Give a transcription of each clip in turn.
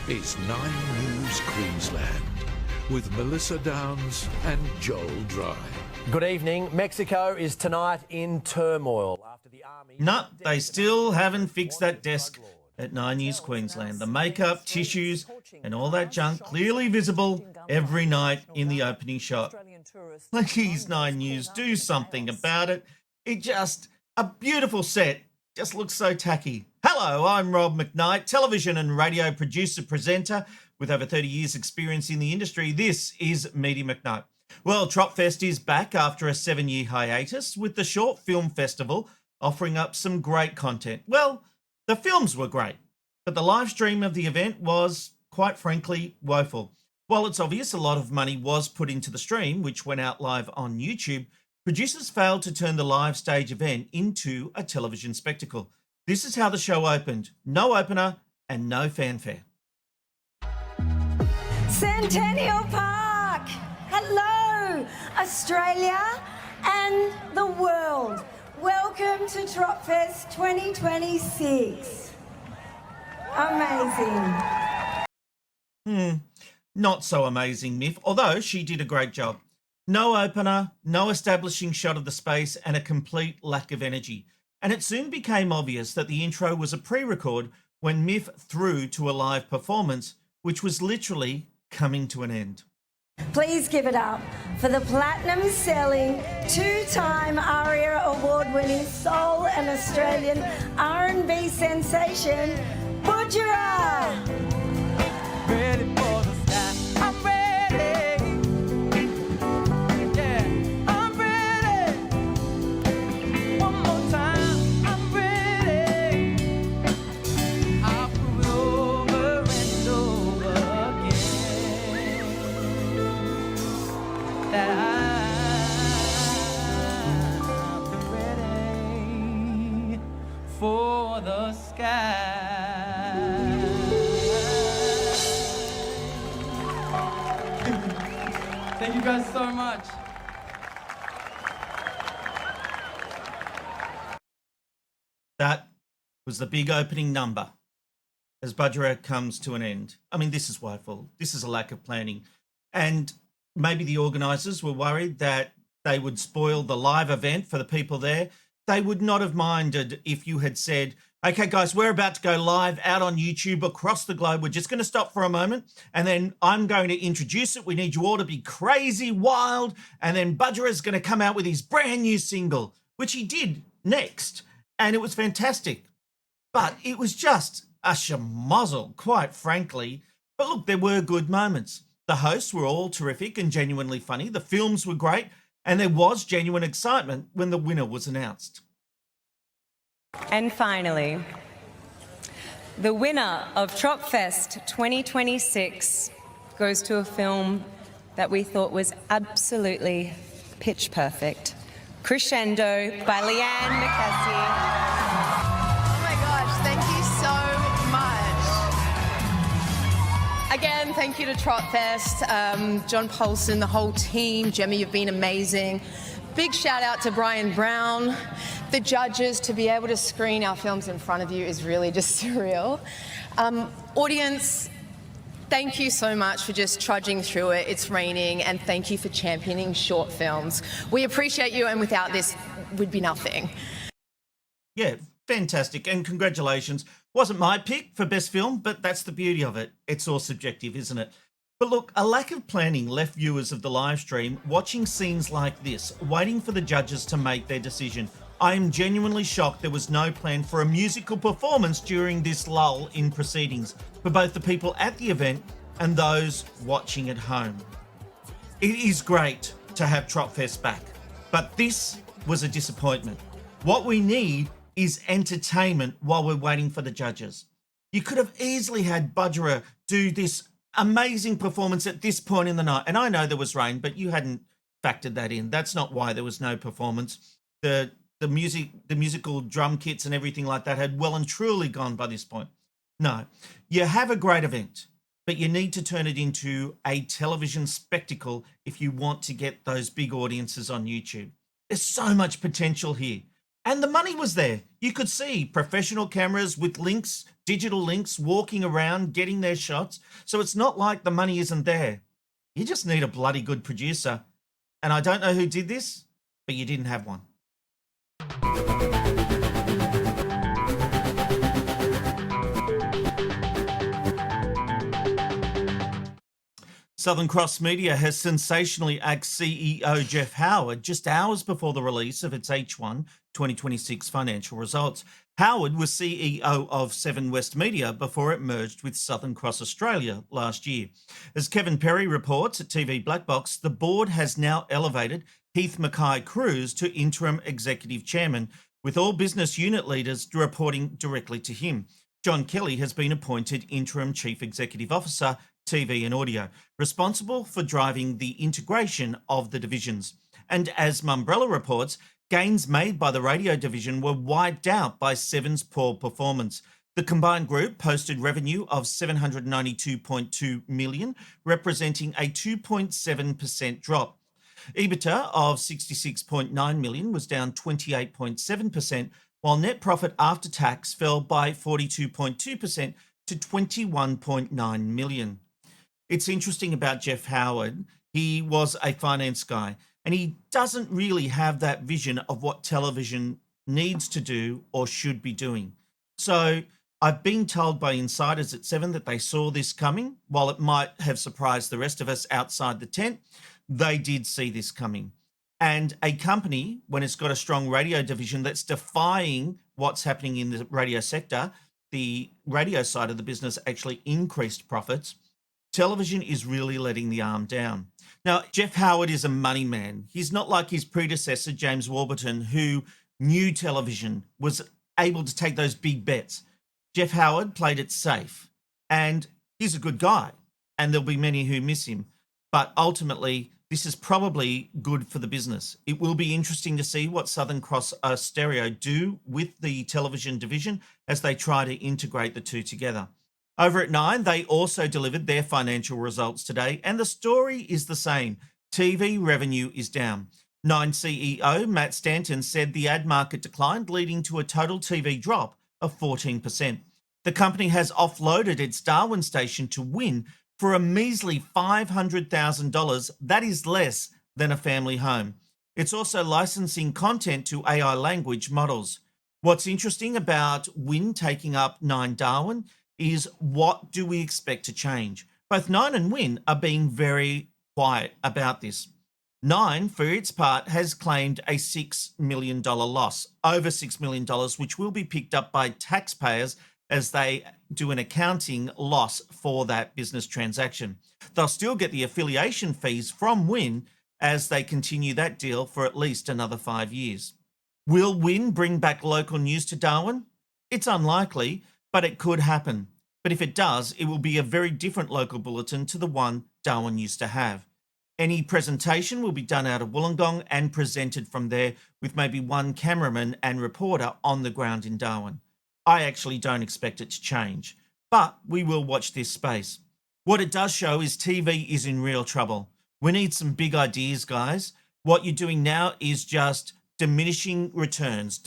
is 9 News Queensland with Melissa Downs and Joel Dry. Good evening. Mexico is tonight in turmoil after the army... No, they still haven't fixed that desk at 9 News Queensland. The makeup, tissues and all that junk clearly visible every night in the opening shot. Please, 9 News, do something about it. A beautiful set just looks so tacky. Hello, I'm Rob McKnight, television and radio producer, presenter with over 30 years experience in the industry. This is Media McKnight. Well, Tropfest is back after a 7-year hiatus, with the Short Film Festival offering up some great content. Well, the films were great, but the live stream of the event was, quite frankly, woeful. While it's obvious a lot of money was put into the stream, which went out live on YouTube, producers failed to turn the live stage event into a television spectacle. This is how the show opened. No opener and no fanfare. Centennial Park! Hello, Australia and the world. Welcome to Tropfest 2026. Amazing. Not so amazing, Miff, although she did a great job. No opener, no establishing shot of the space, and a complete lack of energy. And it soon became obvious that the intro was a pre-record when Miff threw to a live performance, which was literally coming to an end. Please give it up for the platinum-selling, 2-time ARIA award-winning soul and Australian R&B sensation, Budgerah! Ready for the sky. I'm ready. Yeah, I'm ready. One more time. I'm ready. I'll prove it over and over again. That I'm ready for the sky. Thank you guys so much. That was the big opening number as Budgerah comes to an end. I mean, this is woeful. This is a lack of planning. And maybe the organisers were worried that they would spoil the live event for the people there. They would not have minded if you had said, okay, guys, we're about to go live out on YouTube across the globe. We're just going to stop for a moment, and then I'm going to introduce it. We need you all to be crazy, wild, and then Budgerah's going to come out with his brand new single, which he did next, and it was fantastic. But it was just a schmozzle, quite frankly. But look, there were good moments. The hosts were all terrific and genuinely funny. The films were great, and there was genuine excitement when the winner was announced. And finally, the winner of Tropfest 2026 goes to a film that we thought was absolutely pitch perfect, Crescendo by Leanne McKessie. Oh my gosh, thank you so much. Again, thank you to Tropfest, John Paulson, the whole team. Gemma, you've been amazing. Big shout out to Brian Brown. The judges, to be able to screen our films in front of you is really just surreal. Audience, thank you so much for just trudging through it. It's raining, and thank you for championing short films. We appreciate you, and without this, we'd be nothing. Yeah, fantastic, and congratulations. Wasn't my pick for best film, but that's the beauty of it. It's all subjective, isn't it? But look, a lack of planning left viewers of the live stream watching scenes like this, waiting for the judges to make their decision. I am genuinely shocked there was no plan for a musical performance during this lull in proceedings for both the people at the event and those watching at home. It is great to have Tropfest back, but this was a disappointment. What we need is entertainment while we're waiting for the judges. You could have easily had Budgerah do this amazing performance at this point in the night. And I know there was rain, but you hadn't factored that in. That's not why there was no performance. The musical drum kits and everything like that had well and truly gone by this point. No, you have a great event, but you need to turn it into a television spectacle if you want to get those big audiences on YouTube. There's so much potential here. And the money was there. You could see professional cameras with links, digital links, walking around, getting their shots. So it's not like the money isn't there. You just need a bloody good producer. And I don't know who did this, but you didn't have one. Southern Cross Media has sensationally axed CEO Jeff Howard just hours before the release of its H1 2026 financial results. Howard was CEO of Seven West Media before it merged with Southern Cross Australia last year. As Kevin Perry reports at TV Black Box, the board has now elevated Heath Mackay-Cruz to interim executive chairman, with all business unit leaders reporting directly to him. John Kelly has been appointed interim chief executive officer, TV and audio, responsible for driving the integration of the divisions. And as Mumbrella reports, gains made by the radio division were wiped out by Seven's poor performance. The combined group posted revenue of $792.2 million, representing a 2.7% drop. EBITDA of $66.9 million was down 28.7%, while net profit after tax fell by 42.2% to $21.9 million. It's interesting about Jeff Howard. He was a finance guy, and he doesn't really have that vision of what television needs to do or should be doing. So I've been told by insiders at Seven that they saw this coming. While it might have surprised the rest of us outside the tent, they did see this coming. And a company, when it's got a strong radio division that's defying what's happening in the radio sector, the radio side of the business actually increased profits. Television is really letting the arm down. Now, Jeff Howard is a money man. He's not like his predecessor, James Warburton, who knew television, was able to take those big bets. Jeff Howard played it safe, and he's a good guy, and there'll be many who miss him. But ultimately, this is probably good for the business. It will be interesting to see what Southern Cross Stereo do with the television division as they try to integrate the two together. Over at Nine, they also delivered their financial results today, and the story is the same. TV revenue is down. Nine CEO Matt Stanton said the ad market declined, leading to a total TV drop of 14%. The company has offloaded its Darwin station to Win for a measly $500,000. That is less than a family home. It's also licensing content to AI language models. What's interesting about Win taking up Nine Darwin is, what do we expect to change? Both Nine and Win are being very quiet about this. Nine, for its part, has claimed a $6 million loss, over $6 million, which will be picked up by taxpayers as they do an accounting loss for that business transaction. They'll still get the affiliation fees from Win as they continue that deal for at least another 5 years. Will Win bring back local news to Darwin? It's unlikely, but it could happen. But if it does, it will be a very different local bulletin to the one Darwin used to have. Any presentation will be done out of Wollongong and presented from there, with maybe one cameraman and reporter on the ground in Darwin. I actually don't expect it to change, but we will watch this space. What it does show is TV is in real trouble. We need some big ideas, guys. What you're doing now is just diminishing returns,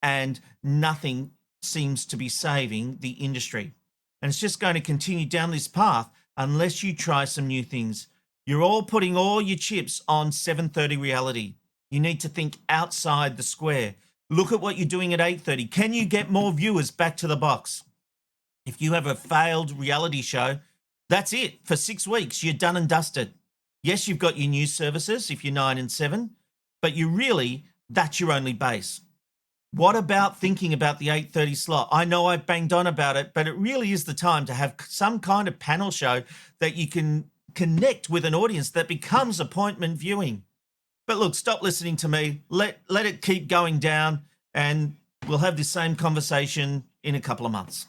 and nothing seems to be saving the industry. And it's just going to continue down this path unless you try some new things. You're all putting all your chips on 7:30 reality. You need to think outside the square. Look at what you're doing at 8:30. Can you get more viewers back to the box? If you have a failed reality show, that's it. For 6 weeks, you're done and dusted. Yes, you've got your news services if you're 9 and 7, but that's your only base. What about thinking about the 8:30 slot? I know I've banged on about it, but it really is the time to have some kind of panel show that you can connect with an audience that becomes appointment viewing. But look, stop listening to me. Let it keep going down, and we'll have this same conversation in a couple of months.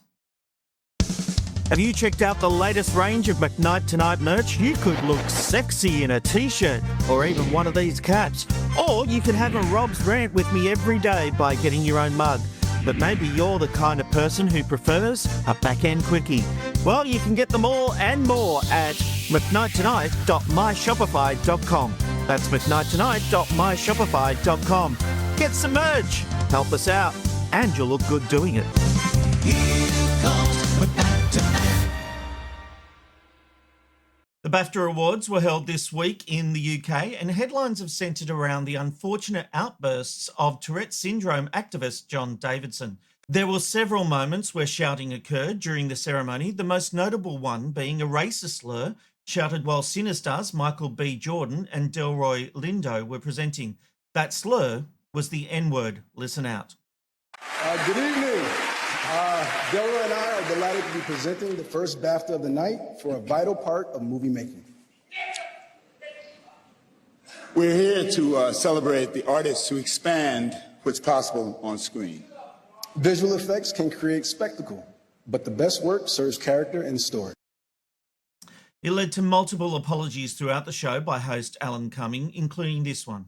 Have you checked out the latest range of McKnight Tonight merch? You could look sexy in a t-shirt or even one of these caps. Or you can have a Rob's rant with me every day by getting your own mug. But maybe you're the kind of person who prefers a back-end quickie. Well, you can get them all and more at mcknighttonight.myshopify.com. That's mcknighttonight.myshopify.com. Get some merch. Help us out. And you'll look good doing it. The BAFTA Awards were held this week in the UK, and headlines have centred around the unfortunate outbursts of Tourette syndrome activist John Davidson. There were several moments where shouting occurred during the ceremony, the most notable one being a racist slur shouted while Cinestars Michael B. Jordan and Delroy Lindo were presenting. That slur was the N-word. Listen out. Good evening. Delroy and I are delighted to be presenting the first BAFTA of the night for a vital part of movie making. We're here to celebrate the artists who expand what's possible on screen. Visual effects can create spectacle, but the best work serves character and story. It led to multiple apologies throughout the show by host Alan Cumming, including this one.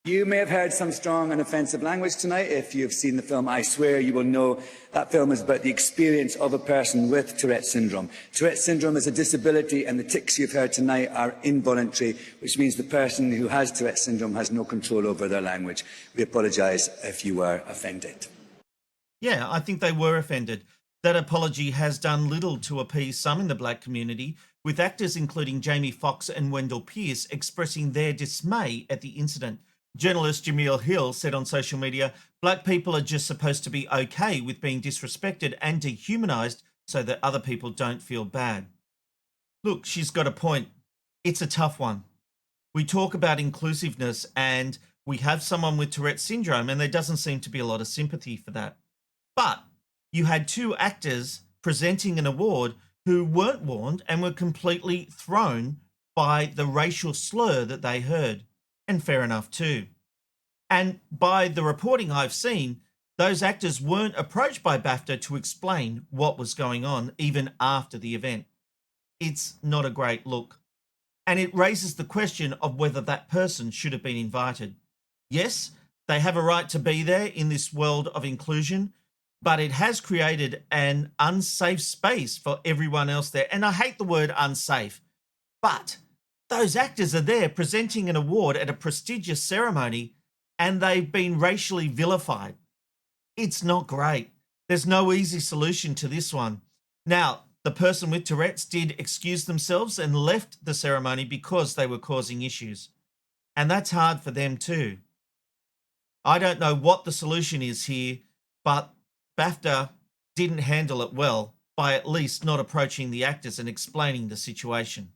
You may have heard some strong and offensive language tonight. If you've seen the film I Swear, you will know that film is about the experience of a person with Tourette syndrome. Tourette syndrome is a disability, and the tics you've heard tonight are involuntary, which means the person who has Tourette syndrome has no control over their language. We apologise if you were offended. Yeah, I think they were offended. That apology has done little to appease some in the black community, with actors including Jamie Foxx and Wendell Pierce expressing their dismay at the incident. Journalist Jameel Hill said on social media, black people are just supposed to be okay with being disrespected and dehumanised so that other people don't feel bad. Look, she's got a point. It's a tough one. We talk about inclusiveness and we have someone with Tourette syndrome and there doesn't seem to be a lot of sympathy for that. But you had two actors presenting an award who weren't warned and were completely thrown by the racial slur that they heard. And fair enough too. And by the reporting I've seen, those actors weren't approached by BAFTA to explain what was going on even after the event. It's not a great look. And it raises the question of whether that person should have been invited. Yes, they have a right to be there in this world of inclusion, but it has created an unsafe space for everyone else there. And I hate the word unsafe, but those actors are there presenting an award at a prestigious ceremony and they've been racially vilified. It's not great. There's no easy solution to this one. Now, the person with Tourette's did excuse themselves and left the ceremony because they were causing issues. And that's hard for them too. I don't know what the solution is here, but BAFTA didn't handle it well by at least not approaching the actors and explaining the situation.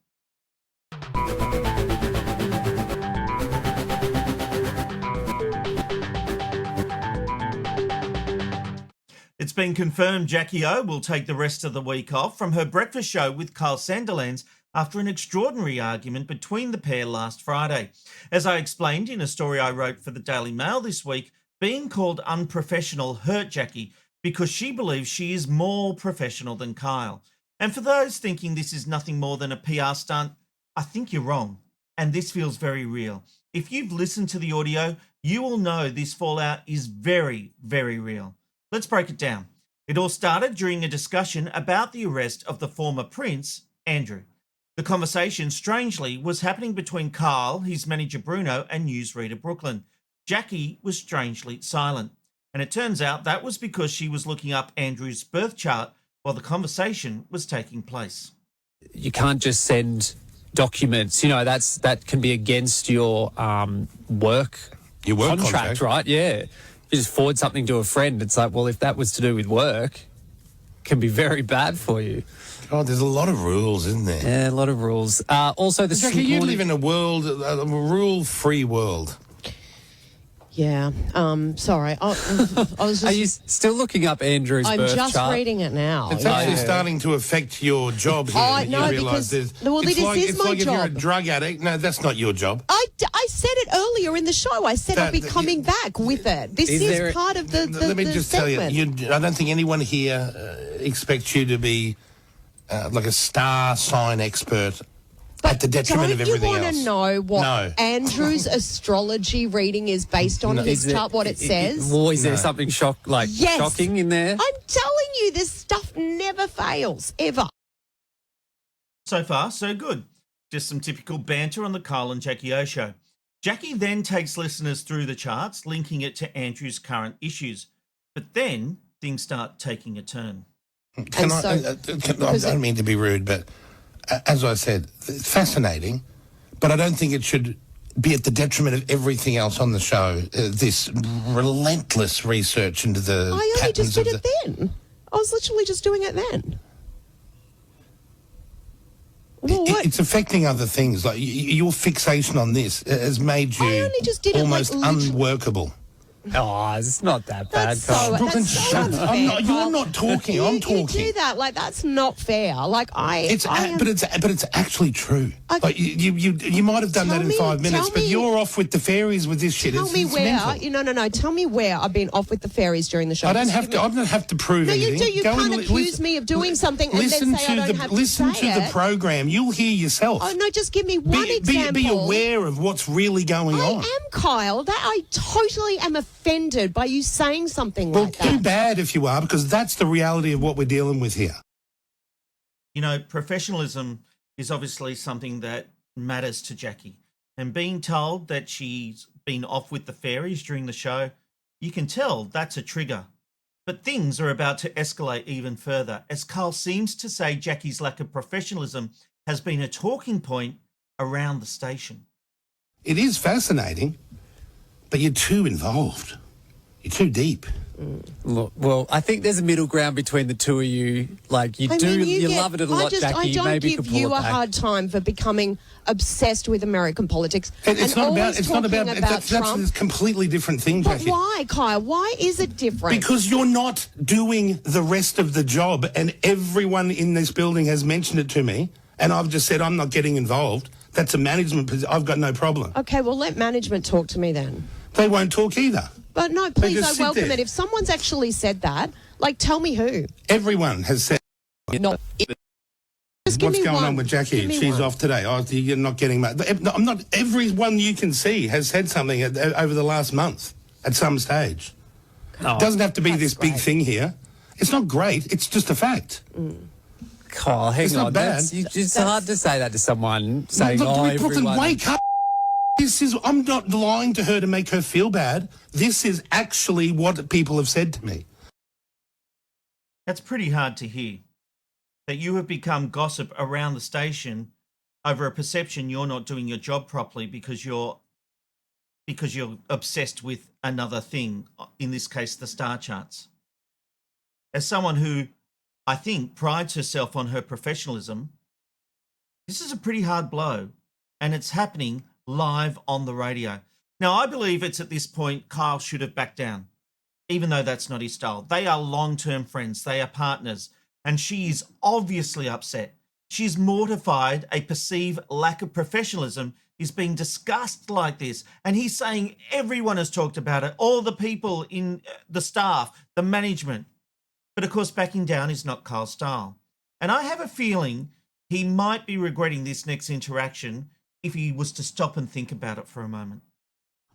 It's been confirmed Jackie O will take the rest of the week off from her breakfast show with Kyle Sandilands after an extraordinary argument between the pair last Friday. As I explained in a story I wrote for the Daily Mail this week, being called unprofessional hurt Jackie because she believes she is more professional than Kyle. And for those thinking this is nothing more than a PR stunt, I think you're wrong, and this feels very real. If you've listened to the audio, you will know this fallout is very, very real. Let's break it down. It all started during a discussion about the arrest of the former Prince, Andrew. The conversation, strangely, was happening between Carl, his manager Bruno, and newsreader Brooklyn. Jackie was strangely silent, and it turns out that was because she was looking up Andrew's birth chart while the conversation was taking place. You can't just send documents, that can be against your work contract, right? Yeah. You just forward something to a friend. It's like, well, if that was to do with work, it can be very bad for you. Oh, there's a lot of rules, isn't there? Yeah, a lot of rules. Also, Jackie, you live in a rule-free world. Yeah. Sorry. I was just... Are you still looking up Andrew's birth chart? I'm just reading it now. It's actually starting to affect your job. No, because... Well, it's this like, is it's my like job. If you're a drug addict, no, that's not your job. I said it earlier in the show. I said I'd be coming back with it. This is part of the Let me just segment. tell you, I don't think anyone here expects you to be like a star sign expert. But at the detriment of everything else. Don't you want to know what Andrew's astrology reading is based on his chart, what it says? Well, is there something shocking in there? I'm telling you, this stuff never fails, ever. So far, so good. Just some typical banter on the Kyle and Jackie O show. Jackie then takes listeners through the charts, linking it to Andrew's current issues. But then things start taking a turn. I don't mean to be rude, but as I said, it's fascinating, but I don't think it should be at the detriment of everything else on the show. This relentless research into the I only just patterns did of it then. I was literally just doing it then. Well, it's affecting other things. Like your fixation on this has made you I only just did almost it like unworkable. Oh, it's not that bad. That's so, Brooklyn, that's so shut up. unfair, You're not talking. I'm talking. You do that, like that's not fair. Like But it's actually true. Like you might have done that in 5 minutes, but you're off with the fairies with this shit. Tell me where. No. Tell me where I've been off with the fairies during the show. I don't have to prove anything. No, you do. You can't accuse me of doing something and then say I don't have to listen say to the program. You'll hear yourself. Oh no, just give me one example. Be aware of what's really going on. I am, Kyle. That I totally am offended by you saying something like that. Well, too bad if you are, because that's the reality of what we're dealing with here. You know, professionalism is obviously something that matters to Jackie. And being told that she's been off with the fairies during the show, you can tell that's a trigger. But things are about to escalate even further, as Carl seems to say Jackie's lack of professionalism has been a talking point around the station. It is fascinating, but you're too involved. You're too deep. Look, well, I think there's a middle ground between the two of you. Like, you love it a lot, Jackie. I don't Maybe give you a hard time for becoming obsessed with American politics. It's not about Trump. that's a completely different thing, But Jackie. why, Kyle? Why is it different? Because you're not doing the rest of the job, and everyone in this building has mentioned it to me, and I've just said I'm not getting involved. That's a management position. I've got no problem. Okay, well, let management talk to me then. They won't talk either. But no, They please, just I welcome sit there. it. If someone's actually said that, like, tell me who. Everyone has said. Not. Just give What's me going one. on with Jackie? Give me She's one. off today. Oh, you're not getting much. I'm not. Everyone you can see has said something over the last month at some stage. It doesn't have to be this big thing here. It's not great. It's just a fact. Oh, hang It's on. not bad. It's hard to say that to someone saying, Brooklyn, everyone... wake up. I'm not lying to her to make her feel bad. This is actually what people have said to me. That's pretty hard to hear. That you have become gossip around the station over a perception you're not doing your job properly because you're obsessed with another thing, in this case, the star charts. As someone who I think prides herself on her professionalism, this is a pretty hard blow, and it's happening live on the radio. Now, I believe it's at this point Kyle should have backed down, even though that's not his style. They are long-term friends. They are partners, and she is obviously upset. She's mortified a perceived lack of professionalism is being discussed like this, and he's saying everyone has talked about it, all the people in the staff, the management. But of course, backing down is not Kyle's style. And I have a feeling he might be regretting this next interaction if he was to stop and think about it for a moment.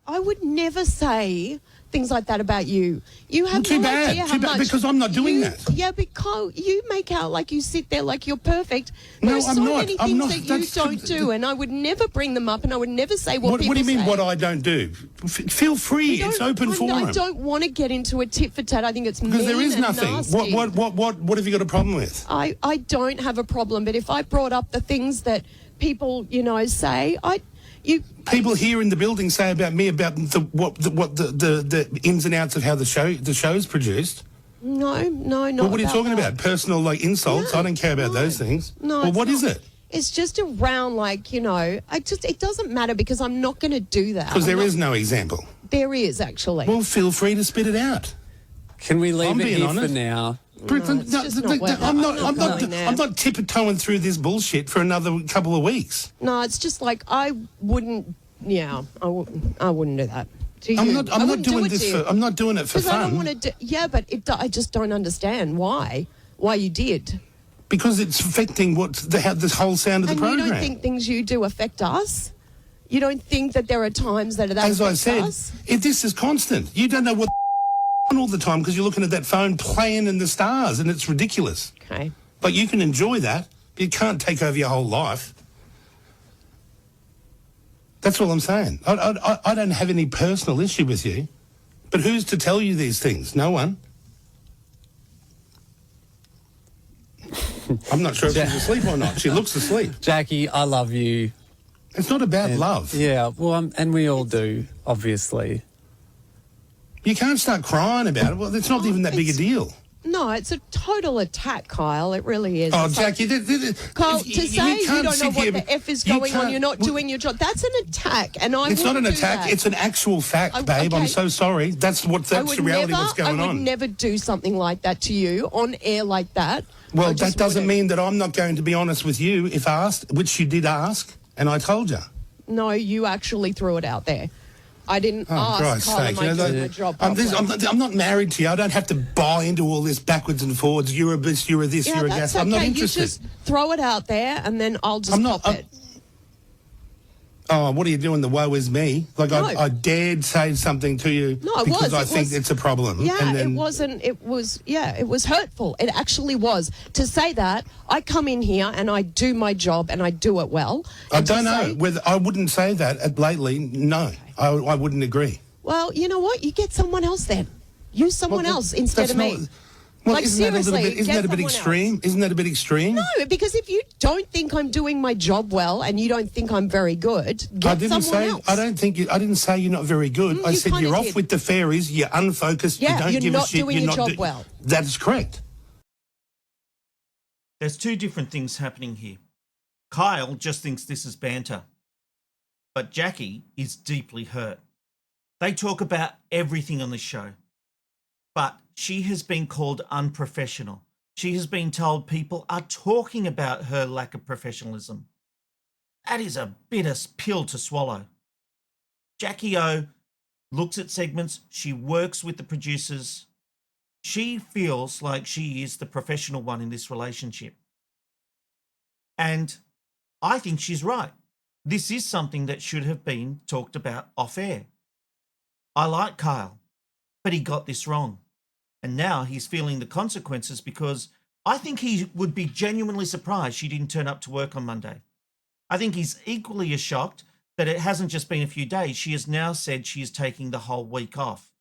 I would never say things like that about you. You have Too no bad. idea how Too bad, much because I'm not doing that. Yeah, because you make out like you sit there like you're perfect. No, There are I'm so not. many I'm things not. that you That's- don't do, and I would never bring them up, and I would never say what people What do you mean say. what I don't do? Feel free. It's open forum. I don't want to get into a tit for tat. I think it's mean Because there is and nothing. nasty. What have you got a problem with? I don't have a problem, but if I brought up the things that people, say, People here in the building say about me about the ins and outs of how the show's produced. No, not Well, what are you talking that. about? Personal insults? I don't care about those things. No, Well, it's what is not. it? It's just around it doesn't matter because I'm not going to do that. Because there is no example. There is actually. Well, feel free to spit it out. Can we leave I'm it being here honest. for now? I'm not tiptoeing through this bullshit for another couple of weeks. No, it's just like I wouldn't. Yeah, I wouldn't do that. I'm not doing this for. I'm not doing it for Because I don't fun. want to. Yeah, but I just don't understand why you did. Because it's affecting the whole sound of the And program. you don't think things you do affect us? You don't think that there are times that As I affects said, us? this is constant. You don't know what all the time because you're looking at that phone playing in the stars, and it's ridiculous. Okay. But you can enjoy that. You can't take over your whole life. That's all I'm saying. I don't have any personal issue with you, but who's to tell you these things? No one. I'm not sure if she's asleep or not. She looks asleep. Jackie, I love you. It's not about love. Yeah, well, and we all do, obviously. You can't start crying about it. Well, it's not even that big a deal. No, it's a total attack, Kyle. It really is. Oh, It's Jackie, Kyle, to say you don't know what the F is going on, you're not well, doing your job, that's an attack. And it's not an attack. That. It's an actual fact, babe. okay. I'm so sorry. That's the reality of what's going on. I would never do something like that to you on air like that. Well, that doesn't mean that I'm not going to be honest with you if asked, which you did ask, and I told you. No, you actually threw it out there. I didn't ask Christ's Kyle, sake, am I doing my job properly? I'm not married to you. I don't have to buy into all this backwards and forwards. You're a this, you're a this, you're a gas. Okay. I'm not interested. You just throw it out there and then I'll just pop it. Oh, what are you doing? The woe is me. Like, No. I dared say something to you because I think it's a problem. Yeah, and then, it was hurtful. It actually was. To say that, I come in here and I do my job and I do it well. I don't know whether I wouldn't say that lately. No, I wouldn't agree. Well, you know what? You get someone else then. Use someone else instead of me. Well, like, isn't seriously, that a bit extreme? Isn't that a bit extreme? No, because if you don't think I'm doing my job well and you don't think I'm very good, get someone else. I didn't say you're not very good. I said you're off with the fairies. You're unfocused. Yeah, you don't you're give not a shit. doing your job well. That's correct. There's two different things happening here. Kyle just thinks this is banter, but Jackie is deeply hurt. They talk about everything on the show, but she has been called unprofessional. She has been told people are talking about her lack of professionalism. That is a bitter pill to swallow. Jackie O looks at segments. She works with the producers. She feels like she is the professional one in this relationship. And I think she's right. This is something that should have been talked about off air. I like Kyle, but he got this wrong. And now he's feeling the consequences because I think he would be genuinely surprised she didn't turn up to work on Monday. I think he's equally as shocked that it hasn't just been a few days. She has now said she is taking the whole week off.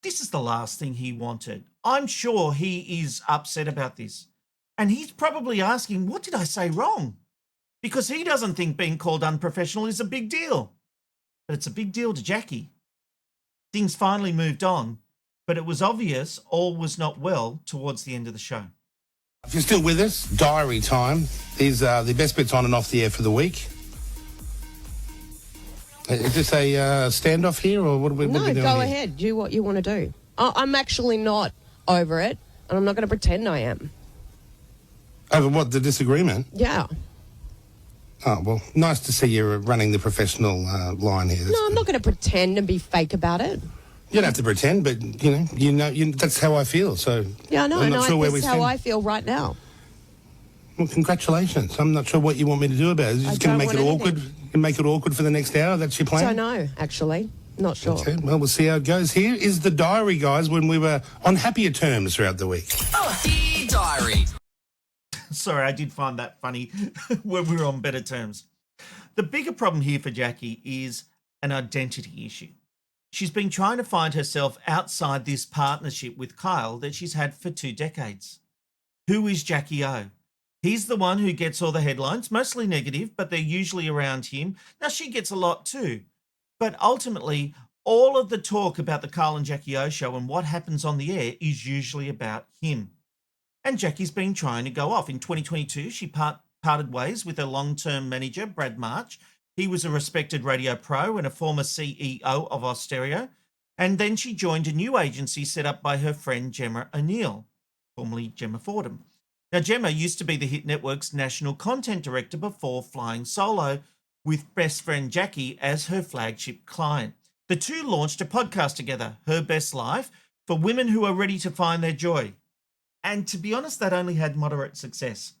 This is the last thing he wanted. I'm sure he is upset about this. And he's probably asking, what did I say wrong? Because he doesn't think being called unprofessional is a big deal. But it's a big deal to Jackie. Things finally moved on, but it was obvious all was not well towards the end of the show. If you're still with us, diary time. These are the best bits on and off the air for the week. Is this a standoff here, or what are we doing No, go here? ahead. Do what you want to do. I'm actually not over it, and I'm not going to pretend I am. Over what, the disagreement? Yeah. Oh, well, nice to see you running the professional line here. No, I'm not going to pretend and be fake about it. You don't have to pretend, but, you know, that's how I feel, so... Yeah, I know, I'm not sure where we that's how stand. I feel right now. Well, congratulations. I'm not sure what you want me to do about it. You're just going to make it awkward? And make it awkward for the next hour? That's your plan? Don't know, actually. Not sure. Okay, well, we'll see how it goes. Here is the diary, guys, when we were on happier terms throughout the week. The diary. Sorry, I did find that funny when we were on better terms. The bigger problem here for Jackie is an identity issue. She's been trying to find herself outside this partnership with Kyle that she's had for 2 decades. Who is Jackie O? He's the one who gets all the headlines, mostly negative, but they're usually around him. Now, she gets a lot too. But ultimately, all of the talk about the Kyle and Jackie O show and what happens on the air is usually about him. And Jackie's been trying to go off. In 2022, she parted ways with her long-term manager, Brad March. He was a respected radio pro and a former CEO of Austereo. And then she joined a new agency set up by her friend Gemma O'Neill, formerly Gemma Fordham. Now, Gemma used to be the Hit Network's national content director before flying solo with best friend Jackie as her flagship client. The two launched a podcast together, Her Best Life, for women who are ready to find their joy. And to be honest, that only had moderate success.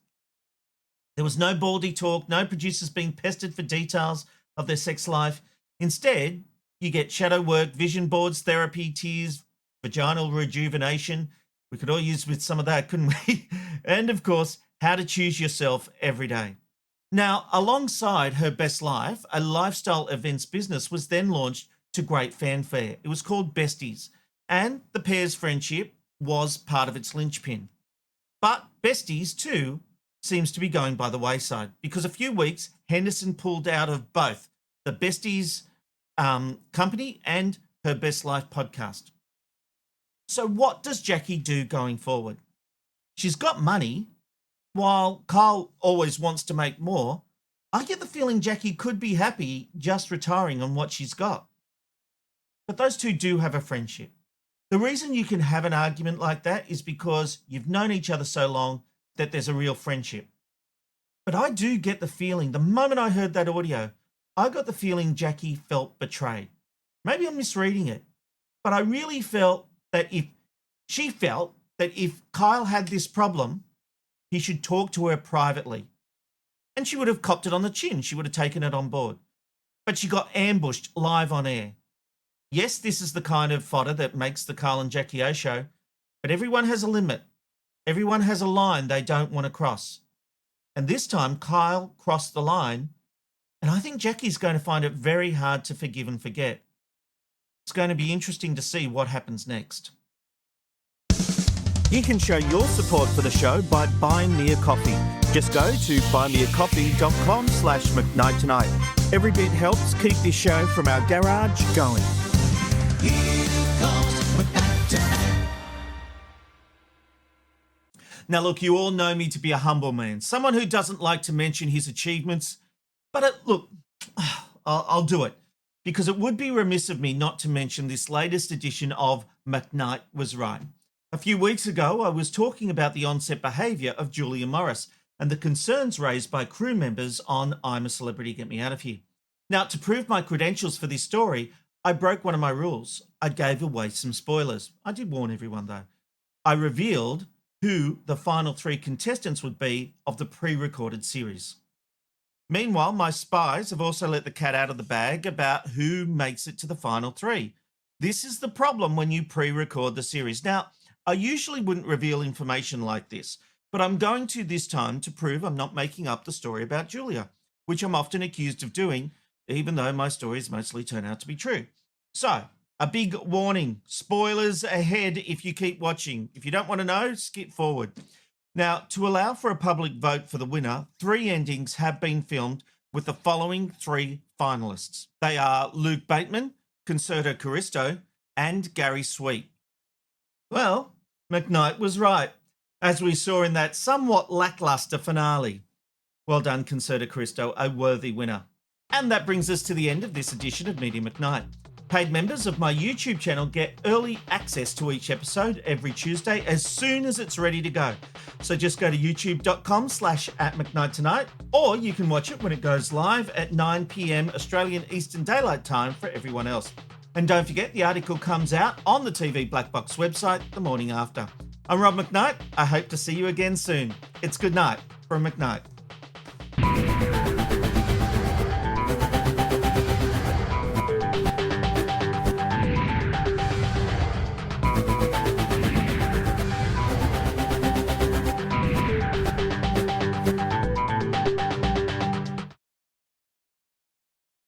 There was no baldy talk, no producers being pestered for details of their sex life. Instead, you get shadow work, vision boards, therapy, tears, vaginal rejuvenation. We could all use with some of that, couldn't we? And of course, how to choose yourself every day. Now, alongside Her Best Life, a lifestyle events business was then launched to great fanfare. It was called Besties, and the pair's friendship was part of its linchpin. But Besties, too, seems to be going by the wayside because a few weeks, Henderson pulled out of both the Besties company and Her Best Life podcast. So what does Jackie do going forward? She's got money. While Kyle always wants to make more, I get the feeling Jackie could be happy just retiring on what she's got. But those two do have a friendship. The reason you can have an argument like that is because you've known each other so long that there's a real friendship. But I do get the feeling, the moment I heard that audio, I got the feeling Jackie felt betrayed. Maybe I'm misreading it, but I really felt that if Kyle had this problem, he should talk to her privately. And she would have copped it on the chin. She would have taken it on board. But she got ambushed live on air. Yes, this is the kind of fodder that makes the Kyle and Jackie O show, but everyone has a limit. Everyone has a line they don't want to cross. And this time, Kyle crossed the line, and I think Jackie's going to find it very hard to forgive and forget. It's going to be interesting to see what happens next. You can show your support for the show by buying me a coffee. Just go to buymeacoffee.com/McKnight tonight. Every bit helps keep this show from our garage going. Now, look, you all know me to be a humble man, someone who doesn't like to mention his achievements. But look, I'll do it because it would be remiss of me not to mention this latest edition of McKnight Was Right. A few weeks ago, I was talking about the on-set behaviour of Julia Morris and the concerns raised by crew members on I'm a Celebrity, Get Me Out of Here. Now, to prove my credentials for this story, I broke one of my rules. I gave away some spoilers. I did warn everyone, though. I revealed who the final 3 contestants would be of the pre-recorded series. Meanwhile, my spies have also let the cat out of the bag about who makes it to the final 3. This is the problem when you pre-record the series. Now, I usually wouldn't reveal information like this, but I'm going to this time to prove I'm not making up the story about Julia, which I'm often accused of doing, even though my stories mostly turn out to be true. So, a big warning, spoilers ahead if you keep watching. If you don't want to know, skip forward. Now, to allow for a public vote for the winner, 3 endings have been filmed with the following 3 finalists. They are Luke Bateman, Concerto Caristo, and Gary Sweet. Well, McKnight was right, as we saw in that somewhat lacklustre finale. Well done, Concerto Caristo, a worthy winner. And that brings us to the end of this edition of Media McKnight. Paid members of my YouTube channel get early access to each episode every Tuesday as soon as it's ready to go. So just go to youtube.com/@McKnightTonight, or you can watch it when it goes live at 9 p.m. Australian Eastern Daylight Time for everyone else. And don't forget, the article comes out on the TV Black Box website the morning after. I'm Rob McKnight. I hope to see you again soon. It's good night from McKnight.